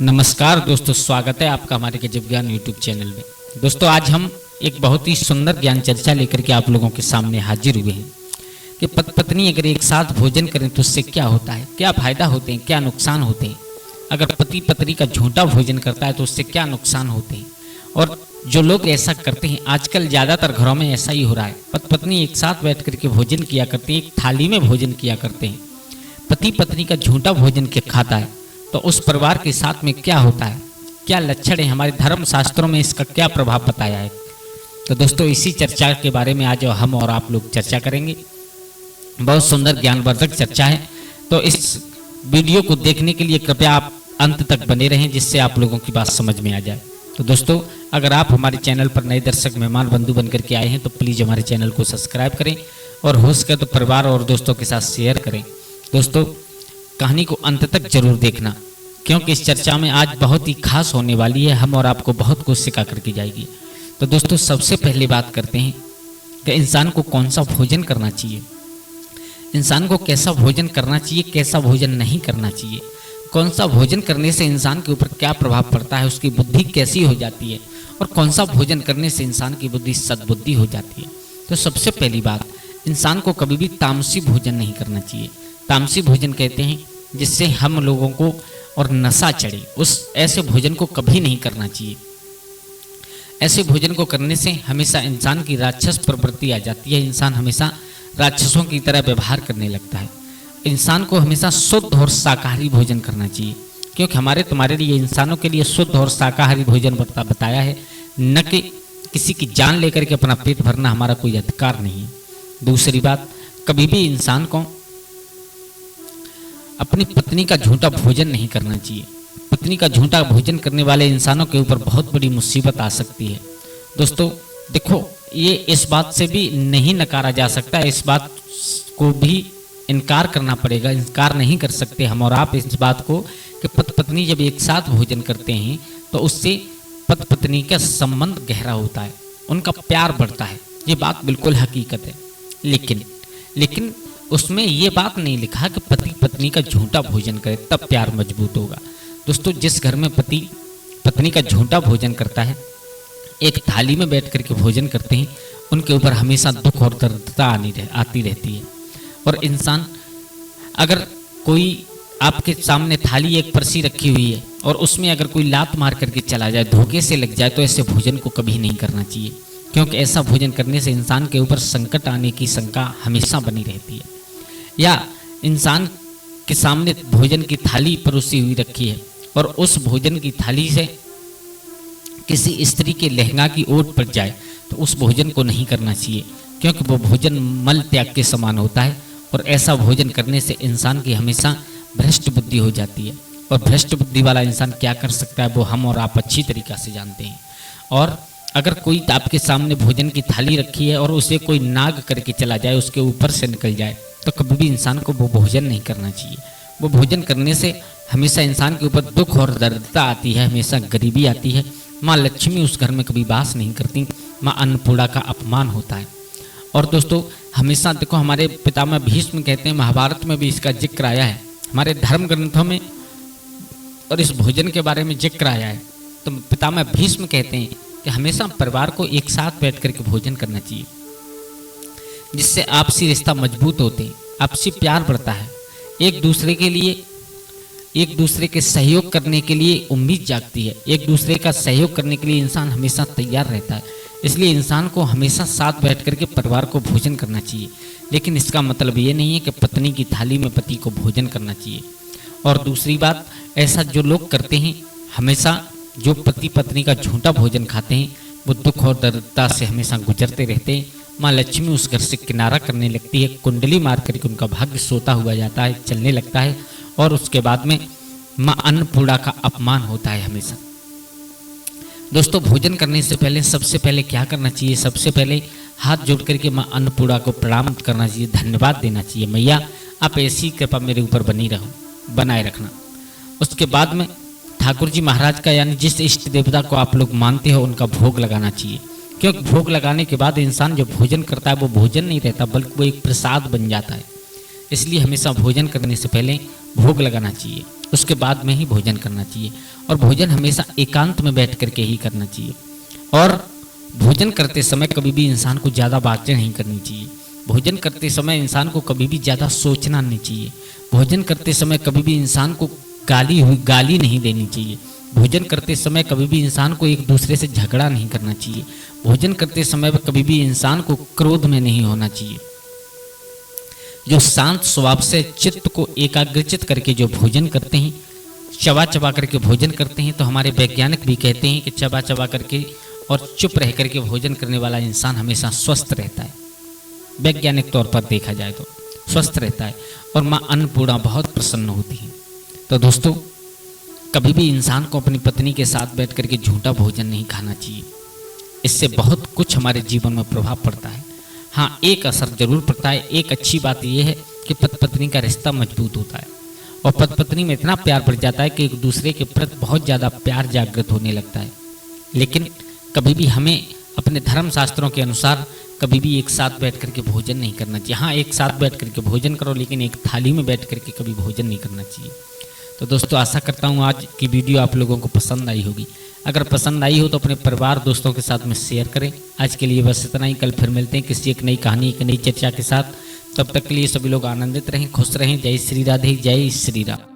नमस्कार दोस्तों, स्वागत है आपका हमारे गजब ज्ञान यूट्यूब चैनल में। दोस्तों आज हम एक बहुत ही सुंदर ज्ञान चर्चा लेकर के आप लोगों के सामने हाजिर हुए हैं कि पति पत्नी अगर एक साथ भोजन करें तो उससे क्या होता है, क्या फायदा होते हैं, क्या नुकसान होते हैं। अगर पति पत्नी का झूठा भोजन करता है तो उससे क्या नुकसान होते हैं। और जो लोग ऐसा करते हैं, आजकल ज़्यादातर घरों में ऐसा ही हो रहा है, पति पत्नी एक साथ बैठ करके भोजन किया करते हैं, एक थाली में भोजन किया करते हैं। पति पत्नी का झूठा भोजन के खाता है तो उस परिवार के साथ में क्या होता है, क्या लक्षण है, हमारे धर्म शास्त्रों में इसका क्या प्रभाव बताया है। तो दोस्तों इसी चर्चा के बारे में आज हम और आप लोग चर्चा करेंगे। बहुत सुंदर ज्ञानवर्धक चर्चा है, तो इस वीडियो को देखने के लिए कृपया आप अंत तक बने रहें, जिससे आप लोगों की बात समझ में आ जाए। तो दोस्तों अगर आप हमारे चैनल पर नए दर्शक मेहमान बंधु बनकर के आए हैं तो प्लीज़ हमारे चैनल को सब्सक्राइब करें और हो सके तो परिवार और दोस्तों के साथ शेयर करें। दोस्तों कहानी को अंत तक जरूर देखना, क्योंकि इस चर्चा में आज बहुत ही खास होने वाली है, हम और आपको बहुत कुछ सिखा करके जाएगी। तो दोस्तों सबसे पहले बात करते हैं कि इंसान को कौन सा भोजन करना चाहिए, इंसान को कैसा भोजन करना चाहिए, कैसा भोजन नहीं करना चाहिए, कौन सा भोजन करने से इंसान के ऊपर क्या प्रभाव पड़ता है, उसकी बुद्धि कैसी हो जाती है, और कौन सा भोजन करने से इंसान की बुद्धि सद्बुद्धि हो जाती है। तो सबसे पहली बात, इंसान को कभी भी तामसी भोजन नहीं करना चाहिए। तामसी भोजन कहते हैं जिससे हम लोगों को और नशा चढ़े, उस ऐसे भोजन को कभी नहीं करना चाहिए। ऐसे भोजन को करने से हमेशा इंसान की राक्षस प्रवृत्ति आ जाती है, इंसान हमेशा राक्षसों की तरह व्यवहार करने लगता है। इंसान को हमेशा शुद्ध और शाकाहारी भोजन करना चाहिए, क्योंकि हमारे तुम्हारे लिए इंसानों के लिए शुद्ध और शाकाहारी भोजन बताया है, न कि किसी की जान लेकर के अपना पेट भरना हमारा कोई अधिकार नहीं है। दूसरी बात, कभी भी इंसान को अपनी पत्नी का झूठा भोजन नहीं करना चाहिए। पत्नी का झूठा भोजन करने वाले इंसानों के ऊपर बहुत बड़ी मुसीबत आ सकती है। दोस्तों देखो, ये इस बात से भी नहीं नकारा जा सकता, इस बात को भी इनकार करना पड़ेगा, इनकार नहीं कर सकते हम और आप इस बात को कि पति पत्नी जब एक साथ भोजन करते हैं तो उससे पति पत्नी का संबंध गहरा होता है, उनका प्यार बढ़ता है। ये बात बिल्कुल हकीकत है, लेकिन उसमें ये बात नहीं लिखा कि पति पत्नी का झूठा भोजन करे तब प्यार मजबूत होगा। दोस्तों जिस घर में पति पत्नी का झूठा भोजन करता है, एक थाली में बैठ करके भोजन करते हैं, उनके ऊपर हमेशा दुख और दर्दता आती रहती है। और इंसान, अगर कोई आपके सामने थाली एक परसी रखी हुई है और उसमें अगर कोई लात मार करके चला जाए, धोखे से लग जाए, तो ऐसे भोजन को कभी नहीं करना चाहिए, क्योंकि ऐसा भोजन करने से इंसान के ऊपर संकट आने की शंका हमेशा बनी रहती है। या इंसान के सामने भोजन की थाली परोसी हुई रखी है और उस भोजन की थाली से किसी स्त्री के लहंगा की ओट पड़ जाए तो उस भोजन को नहीं करना चाहिए, क्योंकि वो भोजन मल त्याग के समान होता है। और ऐसा भोजन करने से इंसान की हमेशा भ्रष्ट बुद्धि हो जाती है, और भ्रष्ट बुद्धि वाला इंसान क्या कर सकता है वो हम और आप अच्छी तरीक़ा से जानते हैं। और अगर कोई आपके सामने भोजन की थाली रखी है और उसे कोई नाग करके चला जाए, उसके ऊपर से निकल जाए, तो कभी भी इंसान को वो भोजन नहीं करना चाहिए। वो भोजन करने से हमेशा इंसान के ऊपर दुख और दरिद्रता आती है, हमेशा गरीबी आती है। माँ लक्ष्मी उस घर में कभी वास नहीं करती, माँ अन्नपूर्णा का अपमान होता है। और दोस्तों हमेशा देखो, हमारे पितामह भीष्म कहते हैं, महाभारत में भी इसका जिक्र आया है, हमारे धर्म ग्रंथों में और इस भोजन के बारे में जिक्र आया है। तो पितामह भीष्म कहते हैं कि हमेशा परिवार को एक साथ बैठ करके भोजन करना चाहिए, जिससे आपसी रिश्ता मजबूत होते हैं, आपसी प्यार बढ़ता है, एक दूसरे के सहयोग करने के लिए उम्मीद जागती है, एक दूसरे का सहयोग करने के लिए इंसान हमेशा तैयार रहता है। इसलिए इंसान को हमेशा साथ बैठ करके परिवार को भोजन करना चाहिए, लेकिन इसका मतलब ये नहीं है कि पत्नी की थाली में पति को भोजन करना चाहिए। और दूसरी बात, ऐसा जो लोग करते हैं, हमेशा जो पति पत्नी का झूठा भोजन खाते हैं, वो दुख और दरिद्रता से हमेशा गुजरते रहते हैं। माँ लक्ष्मी उस घर से किनारा करने लगती है, कुंडली मार करके उनका भाग्य सोता हुआ जाता है, चलने लगता है, और उसके बाद में माँ अन्नपूर्णा का अपमान होता है हमेशा। दोस्तों भोजन करने से पहले सबसे पहले क्या करना चाहिए, सबसे पहले हाथ जोड़ करके माँ अन्नपूर्णा को प्रणाम करना चाहिए, धन्यवाद देना चाहिए, मैया आप ऐसी कृपा मेरे ऊपर बनाए रखना। उसके बाद में ठाकुर जी महाराज का, यानी जिस इष्ट देवता को आप लोग मानते हो, उनका भोग लगाना चाहिए, क्योंकि भोग लगाने के बाद इंसान जो भोजन करता है वो भोजन नहीं रहता, बल्कि वो एक प्रसाद बन जाता है। इसलिए हमेशा भोजन करने से पहले भोग लगाना चाहिए। उसके बाद में ही भोजन करना चाहिए। और भोजन हमेशा एकांत में बैठ करके ही करना चाहिए। और भोजन करते समय कभी भी इंसान को ज़्यादा बातें नहीं करनी चाहिए। भोजन करते समय इंसान को कभी भी ज़्यादा सोचना नहीं चाहिए। भोजन करते समय कभी भी इंसान को गाली नहीं देनी चाहिए। भोजन करते समय कभी भी इंसान को एक दूसरे से झगड़ा नहीं करना चाहिए। भोजन करते समय कभी भी इंसान को क्रोध में नहीं होना चाहिए। जो शांत स्वभाव से चित्त को एकाग्रचित करके जो भोजन करते हैं, चबा चबा करके भोजन करते हैं, तो हमारे वैज्ञानिक भी कहते हैं कि चबा चबा करके और चुप रह करके भोजन करने वाला इंसान हमेशा स्वस्थ रहता है। वैज्ञानिक तौर पर देखा जाए तो स्वस्थ रहता है और माँ अन्नपूर्णा बहुत प्रसन्न होती है। तो दोस्तों, कभी भी इंसान को अपनी पत्नी के साथ बैठ करके झूठा भोजन नहीं खाना चाहिए। इससे बहुत कुछ हमारे जीवन में प्रभाव पड़ता है। हाँ, एक असर जरूर पड़ता है। एक अच्छी बात यह है कि पति पत्नी का रिश्ता मजबूत होता है और पति पत्नी में इतना प्यार बढ़ जाता है कि एक दूसरे के प्रति बहुत ज़्यादा प्यार जागृत होने लगता है। लेकिन कभी भी हमें अपने धर्म शास्त्रों के अनुसार कभी भी एक साथ बैठ करके भोजन नहीं करना चाहिए। हाँ, एक साथ बैठ करके भोजन करो, लेकिन एक थाली में बैठ करके कभी भोजन नहीं करना चाहिए। तो दोस्तों, आशा करता हूँ आज की वीडियो आप लोगों को पसंद आई होगी। अगर पसंद आई हो तो अपने परिवार दोस्तों के साथ में शेयर करें। आज के लिए बस इतना ही। कल फिर मिलते हैं किसी एक नई कहानी, एक नई चर्चा के साथ। तब तक के लिए सभी लोग आनंदित रहें, खुश रहें। जय श्री राधे, जय श्री राम।